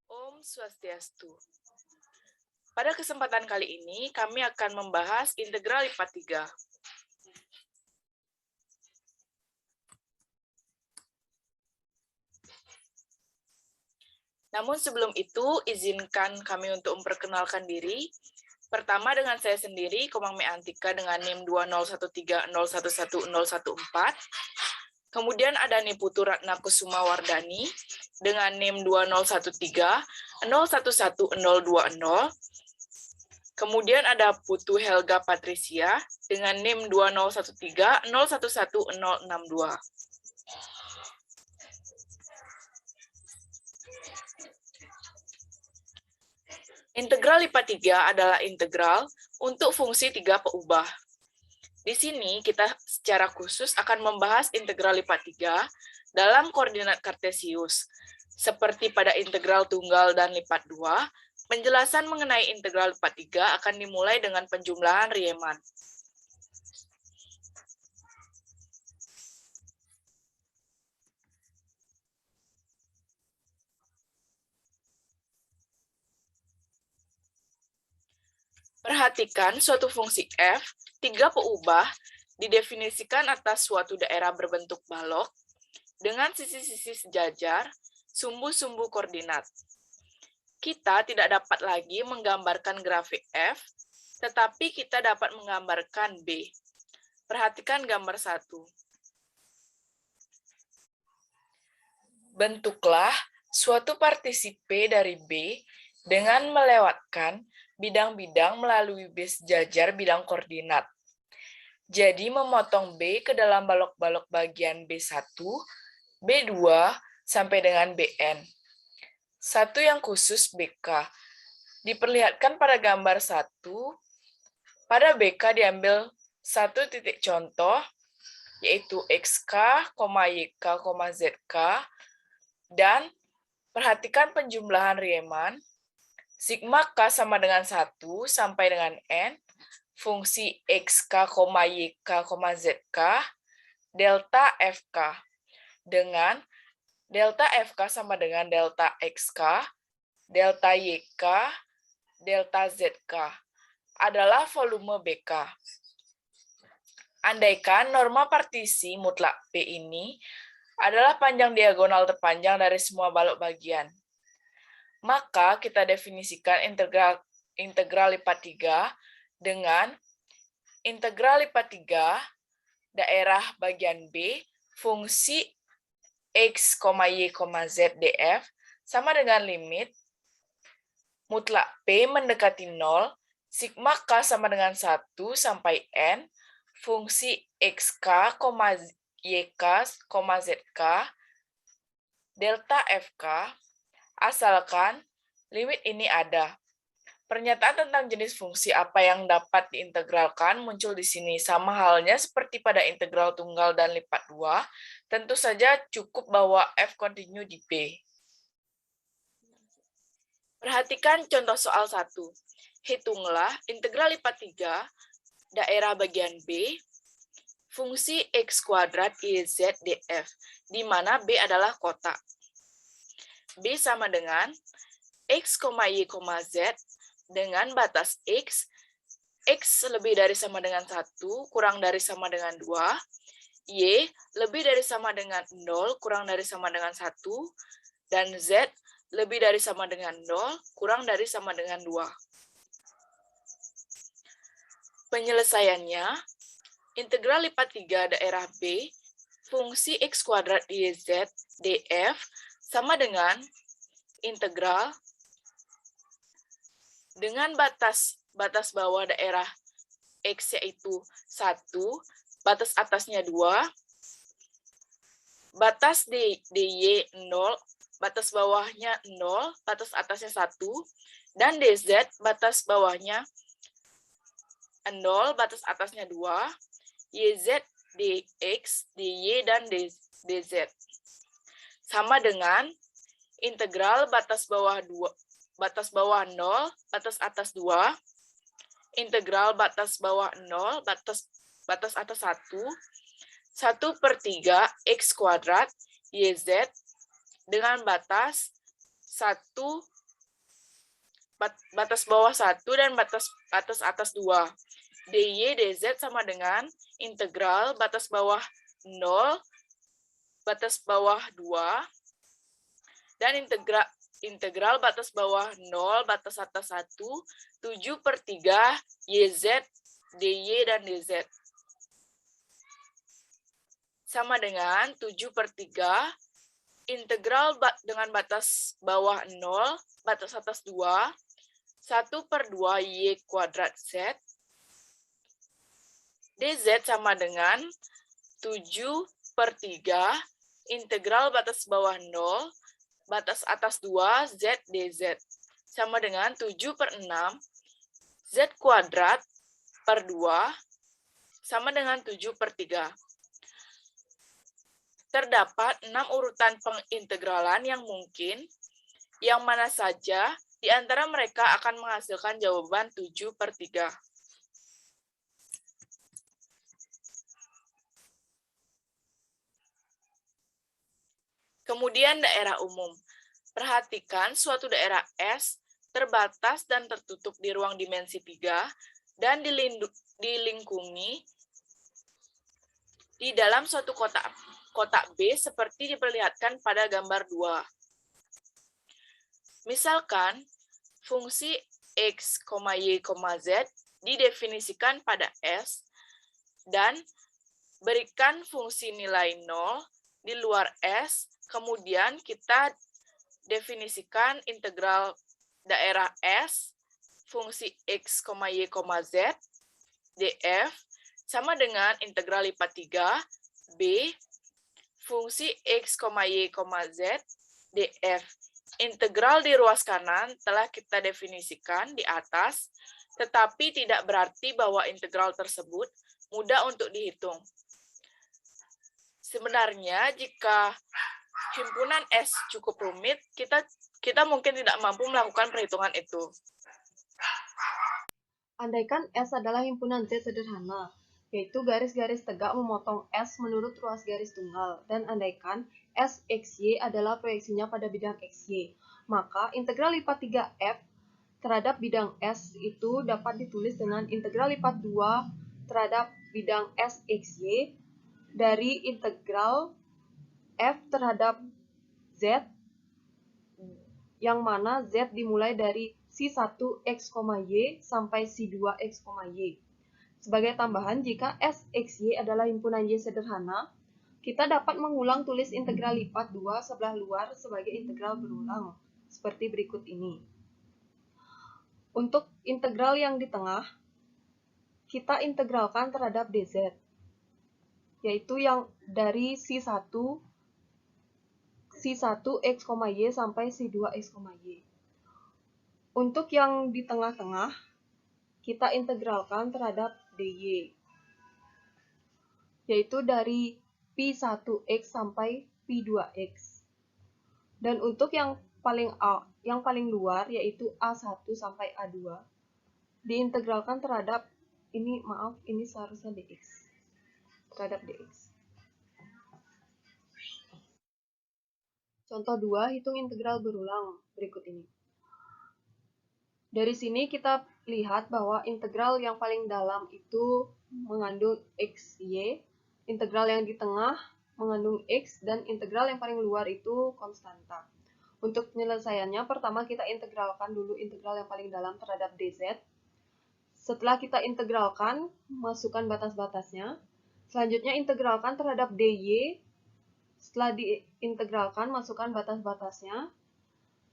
Om Swastiastu. Pada kesempatan kali ini, kami akan membahas integral lipat 3. Namun sebelum itu, izinkan kami untuk memperkenalkan diri. Pertama dengan saya sendiri, Komang Me Antika dengan NIM 20130111014. Kemudian ada Niputu Ratna Kusuma Wardani dengan NIM 20130111020. Kemudian ada Putu Helga Patricia dengan NIM 20130111062. Integral lipat 3 adalah integral untuk fungsi 3 peubah. Di sini kita secara khusus akan membahas integral lipat 3 dalam koordinat kartesius. Seperti pada integral tunggal dan lipat 2, penjelasan mengenai integral lipat 3 akan dimulai dengan penjumlahan Riemann. Perhatikan suatu fungsi f, 3 peubah, didefinisikan atas suatu daerah berbentuk balok, dengan sisi-sisi sejajar, sumbu-sumbu koordinat. Kita tidak dapat lagi menggambarkan grafik f, tetapi kita dapat menggambarkan B. Perhatikan gambar 1. Bentuklah suatu partisi P dari B dengan melewatkan bidang-bidang melalui B sejajar bidang koordinat. Jadi memotong B ke dalam balok-balok bagian B1, B2, sampai dengan Bn. Satu yang khusus BK. Diperlihatkan pada gambar 1, pada BK diambil satu titik contoh, yaitu XK, YK, ZK, dan perhatikan penjumlahan Riemann, sigma K sama dengan 1 sampai dengan N, fungsi XK, YK, ZK, delta FK, dengan delta FK sama dengan delta XK, delta YK, delta ZK, adalah volume BK. Andaikan norma partisi mutlak P ini adalah panjang diagonal terpanjang dari semua balok bagian, maka kita definisikan integral lipat 3 dengan integral lipat 3 daerah bagian B fungsi X, Y, Z df sama dengan limit mutlak P mendekati 0, sigma K sama dengan 1 sampai N, fungsi XK, YK, ZK, delta FK, asalkan limit ini ada. Pernyataan tentang jenis fungsi apa yang dapat diintegralkan muncul di sini. Sama halnya seperti pada integral tunggal dan lipat 2, tentu saja cukup bahwa F kontinu di B. Perhatikan contoh soal 1. Hitunglah integral lipat 3 daerah bagian B fungsi X kuadrat YZ df, di mana B adalah kotak. B sama dengan X, Y, Z dengan batas X, X lebih dari sama dengan 1, kurang dari sama dengan 2, Y lebih dari sama dengan 0, kurang dari sama dengan 1, dan Z lebih dari sama dengan 0, kurang dari sama dengan 2. Penyelesaiannya, integral lipat 3 daerah B, fungsi X kuadrat YZ df sama dengan integral dengan batas bawah daerah X yaitu 1, batas atasnya 2, batas DY 0, batas bawahnya 0, batas atasnya 1, dan DZ batas bawahnya 0, batas atasnya 2, YZ, DX, DY, dan DZ. Sama dengan integral batas bawah 0, batas atas 2, integral batas bawah 0, batas atas 1, 1/3 X kuadrat YZ dengan batas 1 batas bawah 1 dan batas atas 2. dy dz sama dengan integral batas bawah 0, batas bawah 2, dan integral batas bawah 0, batas atas 1, 7/3 YZ, DY, dan DZ. Sama dengan 7/3 integral dengan batas bawah 0, batas atas 2, 1/2 Y kuadrat Z, DZ sama dengan 7/3 integral batas bawah 0, batas atas 2 Z dz, sama dengan 7/6 Z kuadrat per 2, sama dengan 7/3. Terdapat 6 urutan pengintegralan yang mungkin, yang mana saja di antara mereka akan menghasilkan jawaban 7/3. Kemudian daerah umum. Perhatikan suatu daerah S terbatas dan tertutup di ruang dimensi 3 dan dilingkungi di dalam suatu kotak B seperti diperlihatkan pada gambar 2. Misalkan, fungsi X, Y, Z didefinisikan pada S dan berikan fungsi nilai 0 di luar S, kemudian kita definisikan integral daerah S, fungsi X, Y, Z, df, sama dengan integral lipat 3, B, fungsi X, Y, Z, df. Integral di ruas kanan telah kita definisikan di atas, tetapi tidak berarti bahwa integral tersebut mudah untuk dihitung. Sebenarnya, jika himpunan S cukup rumit, kita mungkin tidak mampu melakukan perhitungan itu. Andaikan S adalah himpunan Z sederhana, yaitu garis-garis tegak memotong S menurut ruas garis tunggal, dan andaikan S XY adalah proyeksinya pada bidang XY, maka integral lipat 3F terhadap bidang S itu dapat ditulis dengan integral lipat 2 terhadap bidang S XY dari integral F terhadap Z, yang mana Z dimulai dari Si1x, Y sampai Si2x, Y. Sebagai tambahan, jika S, X, Y adalah himpunan Y sederhana, kita dapat mengulang tulis integral lipat 2 sebelah luar sebagai integral berulang, seperti berikut ini. Untuk integral yang di tengah, kita integralkan terhadap dz, yaitu yang dari Si1x, Y sampai Si2x, Y. Untuk yang di tengah-tengah, kita integralkan terhadap dy, yaitu dari Pi1x sampai Pi2x. Dan untuk yang paling luar, yaitu A1 sampai A2, diintegralkan terhadap, ini seharusnya dx, terhadap dx. Contoh 2, hitung integral berulang berikut ini. Dari sini kita lihat bahwa integral yang paling dalam itu mengandung xy, integral yang di tengah mengandung x, dan integral yang paling luar itu konstanta. Untuk penyelesaiannya, pertama kita integralkan dulu integral yang paling dalam terhadap dz. Setelah kita integralkan, masukkan batas-batasnya. Selanjutnya integralkan terhadap dy. Setelah diintegralkan, masukkan batas-batasnya.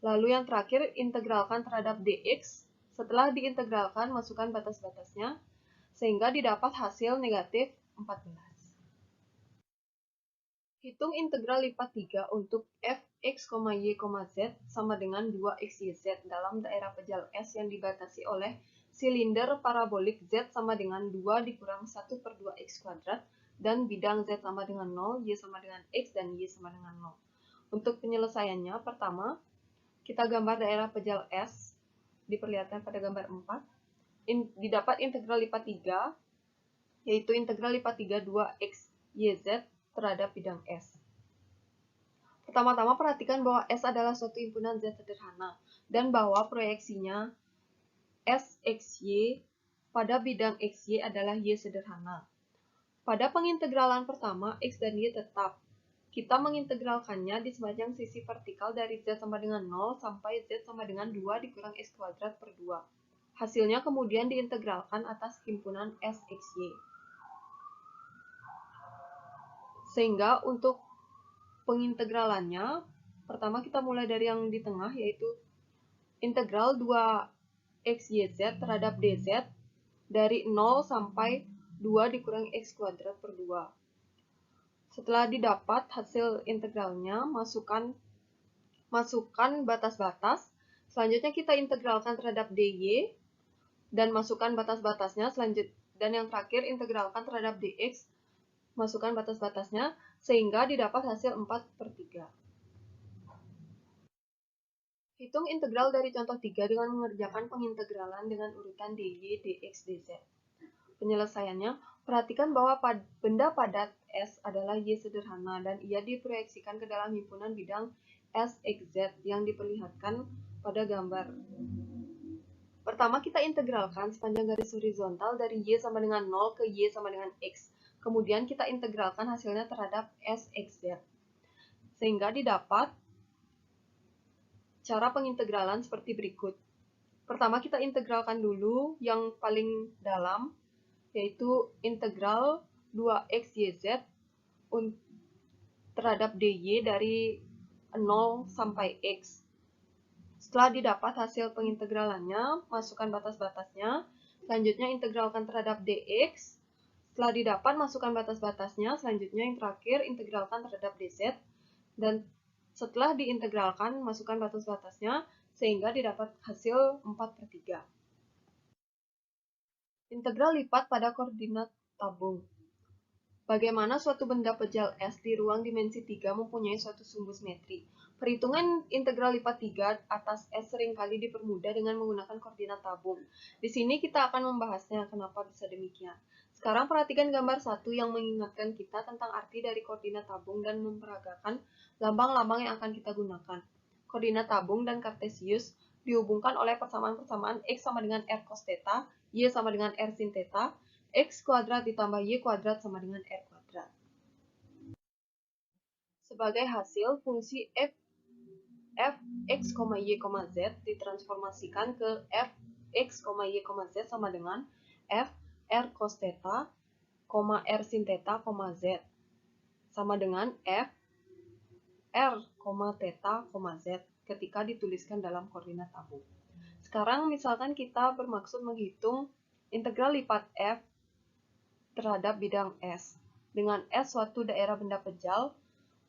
Lalu yang terakhir, integralkan terhadap dx. Setelah diintegralkan, masukkan batas-batasnya, sehingga didapat hasil negatif 14. Hitung integral lipat 3 untuk f(x, y, z) sama dengan 2xyz dalam daerah pejal S yang dibatasi oleh silinder parabolik z sama dengan 2 dikurang 1/2x kuadrat, dan bidang z sama dengan 0, y sama dengan x, dan y sama dengan 0. Untuk penyelesaiannya, pertama, kita gambar daerah pejal S, diperlihatkan pada gambar 4. Didapat integral lipat 3, yaitu integral lipat 3 2x yz terhadap bidang S. Pertama-tama perhatikan bahwa S adalah suatu himpunan Z sederhana dan bahwa proyeksinya S X Y pada bidang XY adalah Y sederhana. Pada pengintegralan pertama, X dan Y tetap. Kita mengintegralkannya di sepanjang sisi vertikal dari Z sama dengan 0 sampai Z sama dengan 2 dikurang X kuadrat per 2. Hasilnya kemudian diintegralkan atas himpunan SXY. Sehingga untuk pengintegralannya, pertama kita mulai dari yang di tengah, yaitu integral 2xyz terhadap dz dari 0 sampai 2 dikurangi x kuadrat per 2. Setelah didapat hasil integralnya, masukkan batas-batas. Selanjutnya kita integralkan terhadap dy dan masukkan batas-batasnya. Dan yang terakhir integralkan terhadap dx, masukkan batas-batasnya, sehingga didapat hasil 4/3. Hitung integral dari contoh 3 dengan mengerjakan pengintegralan dengan urutan dy, dx, dz. Penyelesaiannya, perhatikan bahwa benda padat S adalah Y sederhana dan ia diproyeksikan ke dalam himpunan bidang SXZ yang diperlihatkan pada gambar. Pertama kita integralkan sepanjang garis horizontal dari Y sama dengan 0 ke Y sama dengan X. Kemudian kita integralkan hasilnya terhadap SXZ. Sehingga didapat cara pengintegralan seperti berikut. Pertama kita integralkan dulu yang paling dalam, yaitu integral 2xyz terhadap dy dari 0 sampai x. Setelah didapat hasil pengintegralannya, masukkan batas-batasnya. Selanjutnya integralkan terhadap dx. Setelah didapat, masukkan batas-batasnya. Selanjutnya yang terakhir, integralkan terhadap dz. Dan setelah diintegralkan, masukkan batas-batasnya, sehingga didapat hasil 4/3. Integral lipat pada koordinat tabung. Bagaimana suatu benda pejal S di ruang dimensi 3 mempunyai suatu sumbu simetri? Perhitungan integral lipat 3 atas S seringkali dipermudah dengan menggunakan koordinat tabung. Di sini kita akan membahasnya kenapa bisa demikian. Sekarang perhatikan gambar 1 yang mengingatkan kita tentang arti dari koordinat tabung dan memperagakan lambang-lambang yang akan kita gunakan. Koordinat tabung dan kartesius dihubungkan oleh persamaan-persamaan X sama dengan R cos theta, Y sama dengan R sin theta, X kuadrat ditambah Y kuadrat sama dengan R kuadrat. Sebagai hasil, fungsi f x, y, z ditransformasikan ke f x, y, z sama dengan f R cos theta, R sin theta, z sama dengan f R, theta, z ketika dituliskan dalam koordinat tabung. Sekarang misalkan kita bermaksud menghitung integral lipat f terhadap bidang S. Dengan S suatu daerah benda pejal,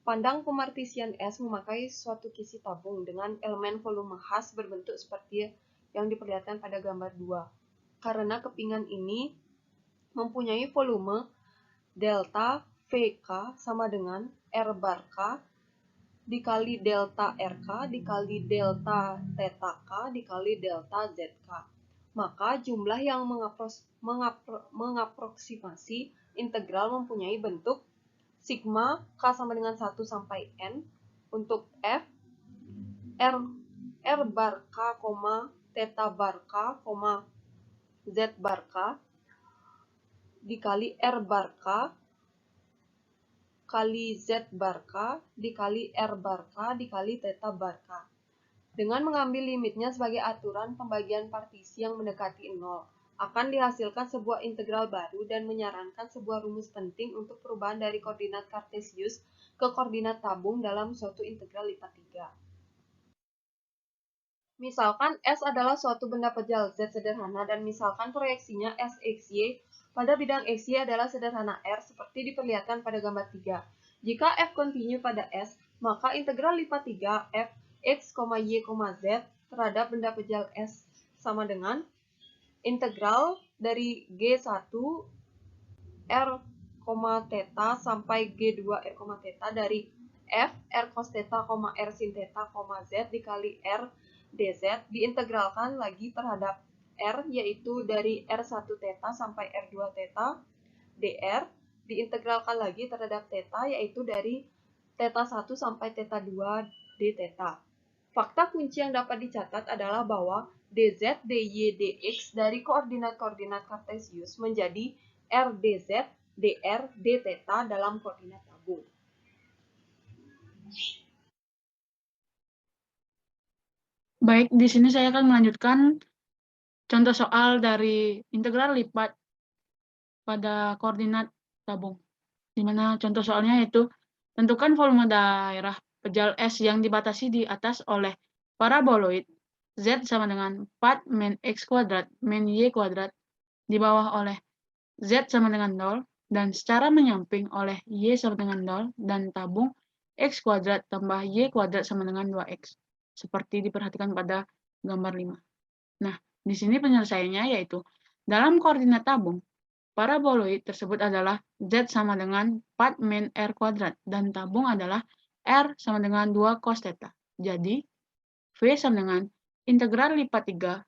pandang pemartisian S memakai suatu kisi tabung dengan elemen volume khas berbentuk seperti yang diperlihatkan pada gambar 2. Karena kepingan ini mempunyai volume delta VK sama dengan R bar K dikali delta RK dikali delta theta K dikali delta ZK. Maka jumlah yang mengaproksimasi integral mempunyai bentuk sigma K sama dengan 1 sampai N untuk F R bar K, theta bar K, Z bar K dikali R bar K kali Z bar K dikali R bar K dikali theta bar K. Dengan mengambil limitnya sebagai aturan pembagian partisi yang mendekati 0, akan dihasilkan sebuah integral baru dan menyarankan sebuah rumus penting untuk perubahan dari koordinat kartesius ke koordinat tabung dalam suatu integral lipat 3. Misalkan S adalah suatu benda pejal Z sederhana dan misalkan proyeksinya SXY pada bidang XY adalah sederhana R seperti diperlihatkan pada gambar 3. Jika F kontinu pada S, maka integral lipat 3 F X, Y, Z terhadap benda pejal S sama dengan integral dari G1 R, theta sampai G2 R, theta dari F R cos theta, R sin theta, Z dikali R dz diintegralkan lagi terhadap R, yaitu dari R1 theta sampai R2 theta dr diintegralkan lagi terhadap theta, yaitu dari theta 1 sampai theta 2 d theta. Fakta kunci yang dapat dicatat adalah bahwa dz, dy, dx dari koordinat-koordinat kartesius menjadi rdz, dr, d theta dalam koordinat tabung. Baik, di sini saya akan melanjutkan contoh soal dari integral lipat pada koordinat tabung. Di mana contoh soalnya yaitu tentukan volume daerah pejal S yang dibatasi di atas oleh paraboloid Z sama dengan 4 min X kuadrat min Y kuadrat, di bawah oleh Z sama dengan 0, dan secara menyamping oleh Y sama dengan 0, dan tabung X kuadrat tambah Y kuadrat sama dengan 2X. Seperti diperhatikan pada gambar 5. Nah, di sini penyelesaiannya yaitu dalam koordinat tabung, paraboloid tersebut adalah Z sama dengan 4 min R kuadrat, dan tabung adalah R sama dengan 2 cos theta. Jadi, V sama dengan integral lipat 3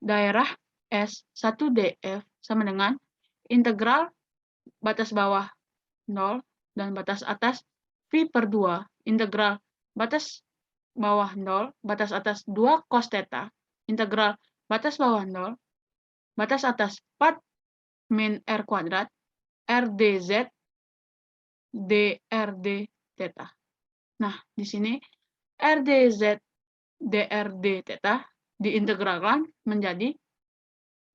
daerah S1df sama dengan integral batas bawah 0 dan batas atas V per 2 integral batas bawah 0, batas atas 2 cos theta, integral batas bawah 0, batas atas 4 min R kuadrat, RdZ, drd theta. Nah, di sini RdZ, drd theta diintegralkan menjadi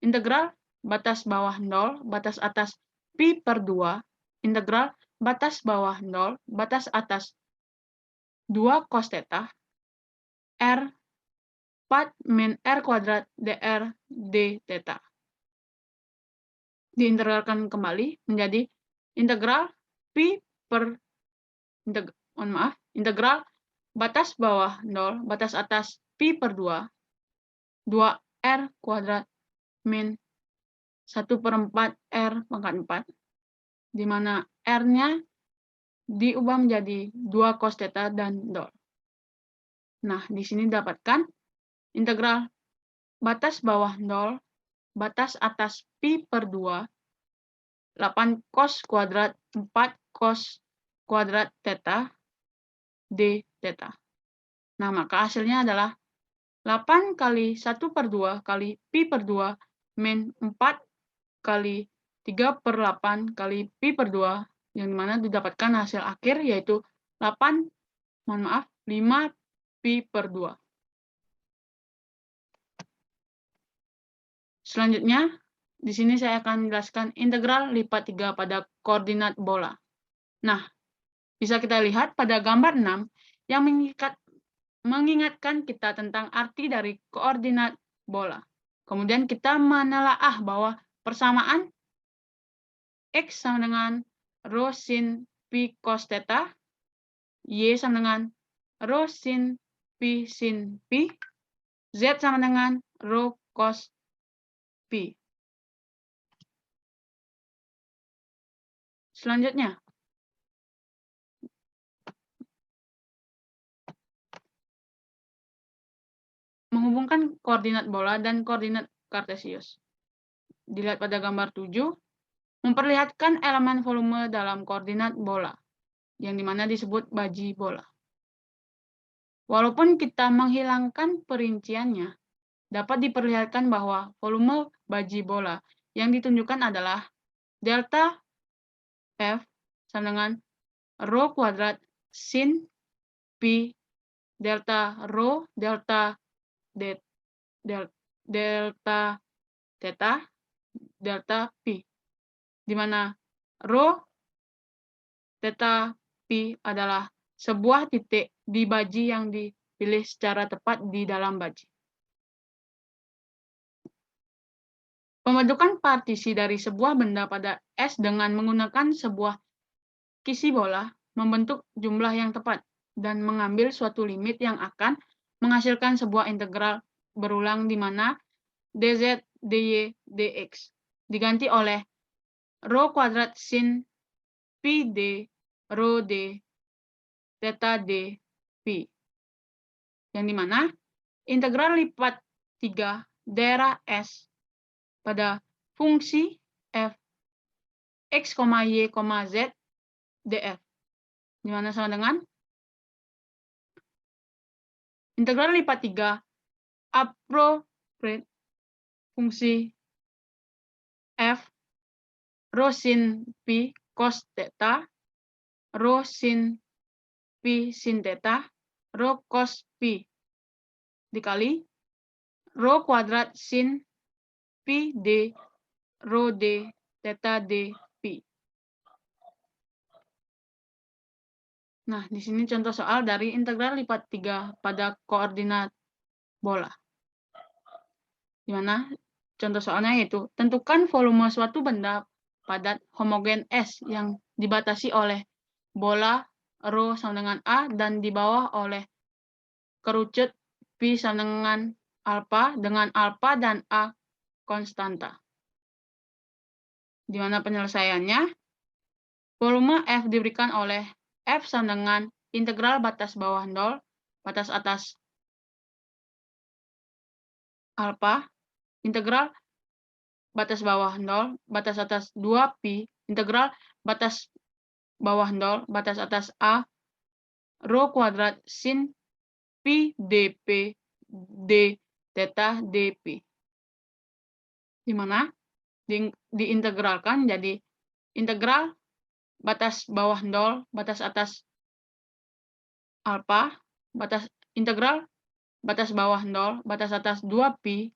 integral batas bawah 0, batas atas pi per 2, integral batas bawah 0, batas atas 2 cos theta, R 4 min R kuadrat dr d theta. Diintegralkan kembali menjadi integral pi per integral batas bawah 0, batas atas pi per 2, 2R kuadrat min 1/4 R pangkat 4, di mana R-nya diubah menjadi 2 cos theta dan 0. Nah, di sini dapatkan integral batas bawah 0, batas atas pi per 2, 8 cos kuadrat 4 cos kuadrat theta d theta. Nah, maka hasilnya adalah 8 kali 1/2 kali pi per 2 min 4 kali 3/8 kali pi per 2, yang dimana didapatkan hasil akhir yaitu 5 pi per 2. Selanjutnya, di sini saya akan menjelaskan integral lipat 3 pada koordinat bola. Nah, bisa kita lihat pada gambar 6 yang mengingatkan kita tentang arti dari koordinat bola. Kemudian kita menelaah bahwa persamaan X sama dengan rho sin pi cos theta, Y sama dengan rho sin pi, Z sama dengan rho cos pi. Selanjutnya, menghubungkan koordinat bola dan koordinat kartesius. Dilihat pada gambar 7, memperlihatkan elemen volume dalam koordinat bola, yang dimana disebut baji bola. Walaupun kita menghilangkan perinciannya, dapat diperlihatkan bahwa volume baji bola yang ditunjukkan adalah delta F sama dengan rho kuadrat sin pi delta rho delta delta theta delta pi, di mana rho theta pi adalah sebuah titik di baji yang dipilih secara tepat di dalam baji. Pembentukan partisi dari sebuah benda pada S dengan menggunakan sebuah kisi bola membentuk jumlah yang tepat dan mengambil suatu limit yang akan menghasilkan sebuah integral berulang di mana dz, dy, dx diganti oleh rho kuadrat sin pi d rho d theta d pi, yang dimana integral lipat 3 daerah S pada fungsi f x, y, z df di mana sama dengan integral lipat 3 appropriate fungsi f rho sin pi cos theta rho sin pi sin theta rho cos pi dikali rho kuadrat sin pi d rho d theta d pi. Nah, di sini contoh soal dari integral lipat 3 pada koordinat bola. Di mana contoh soalnya yaitu tentukan volume suatu benda padat homogen S yang dibatasi oleh bola rho sama dengan A dan di bawah oleh kerucut P sama dengan alpha dan A konstanta. Di mana penyelesaiannya volume F diberikan oleh F sama dengan integral batas bawah 0, batas atas alpha, integral batas bawah 0, batas atas 2pi, integral batas bawah 0, batas atas A, rho kuadrat sin pi dp d theta dp. Di mana diintegralkan jadi integral batas bawah 0, batas atas alpha, integral batas bawah 0, batas atas 2pi,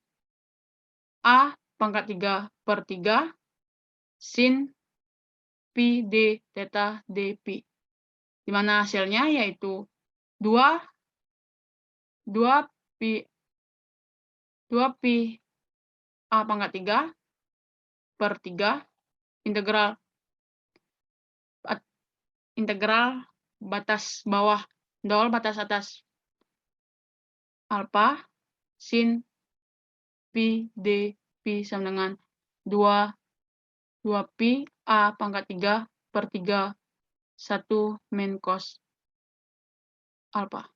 A pangkat 3/3, sin pi d theta dp. Di mana hasilnya yaitu 2pi A pangkat 3/3 integral batas bawah 0, batas atas alpha, sin pi dp sama dengan 2pi A pangkat 3/3 1 min cos alpha.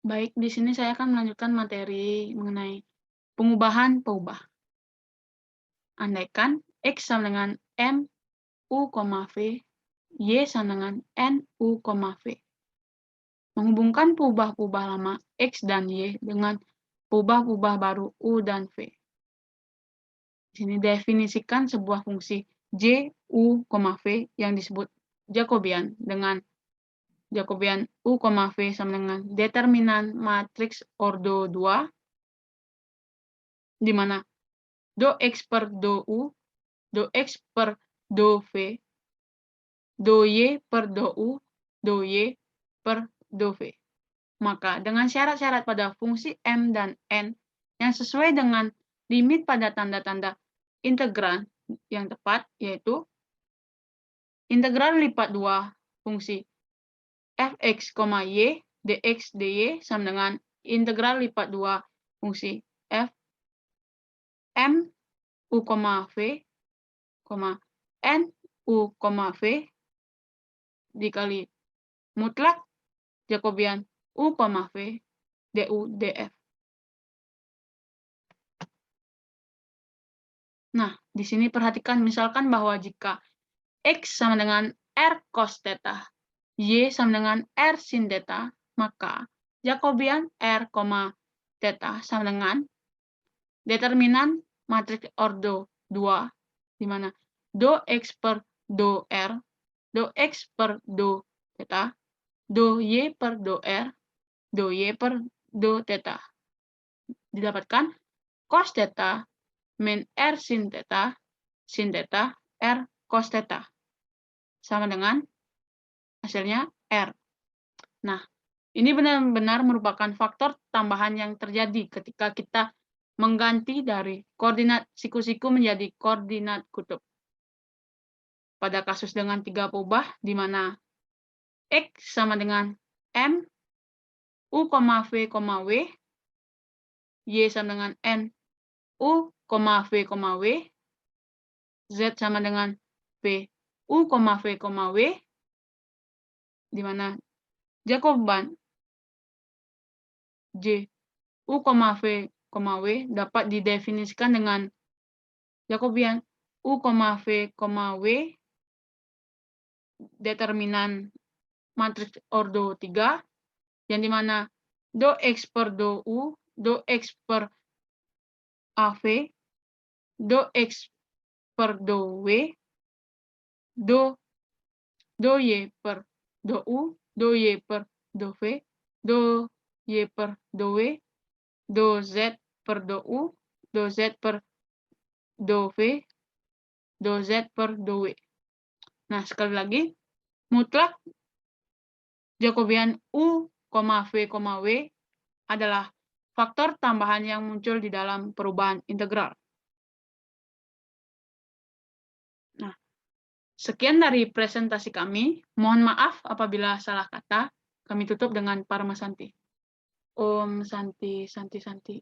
Baik, di sini saya akan melanjutkan materi mengenai pengubahan peubah. Andaikan X sama dengan M U, V, Y sama dengan N U, V. Menghubungkan peubah-peubah lama X dan Y dengan peubah-peubah baru U dan V. Di sini definisikan sebuah fungsi J, U, V yang disebut Jacobian dengan Jacobian U, V sama dengan determinan matriks ordo 2, di mana do X per do U, do X per do V, do Y per do U, do Y per do V. Maka dengan syarat-syarat pada fungsi M dan N yang sesuai dengan limit pada tanda-tanda integran yang tepat, yaitu integral lipat 2 fungsi fx, y, dx, dy sama dengan integral lipat 2 fungsi f m u, v, n u, v dikali mutlak Jacobian u, v, du, df. Nah, di sini perhatikan misalkan bahwa jika X sama dengan R cos theta, Y sama dengan R sin theta, maka Jacobian R, theta sama dengan determinan matriks ordo 2, di mana do X per do R, do X per do theta, do Y per do R, do Y per do theta. Didapatkan cos theta min R sin theta R cos theta sama dengan hasilnya R. Nah, ini benar-benar merupakan faktor tambahan yang terjadi ketika kita mengganti dari koordinat siku-siku menjadi koordinat kutub. Pada kasus dengan 3 peubah, di mana X sama dengan M, U, V, W, Y sama dengan N, U, V, W, Z sama dengan P, U, V, W, di mana Jacobian J, U, V, W dapat didefinisikan dengan Jacobian U, V, W determinan matriks ordo 3, yang dimana do X per do U, do X per AV, do X per do W, do Y per do U, do Y per do V, do Y per do W, do Z per do U, do Z per do V, do Z per do W. Nah, sekali lagi, mutlak Jacobian U, V, W adalah faktor tambahan yang muncul di dalam perubahan integral. Nah, sekian dari presentasi kami. Mohon maaf apabila salah kata. Kami tutup dengan Parma Santi. Om Santi, Santi, Santi.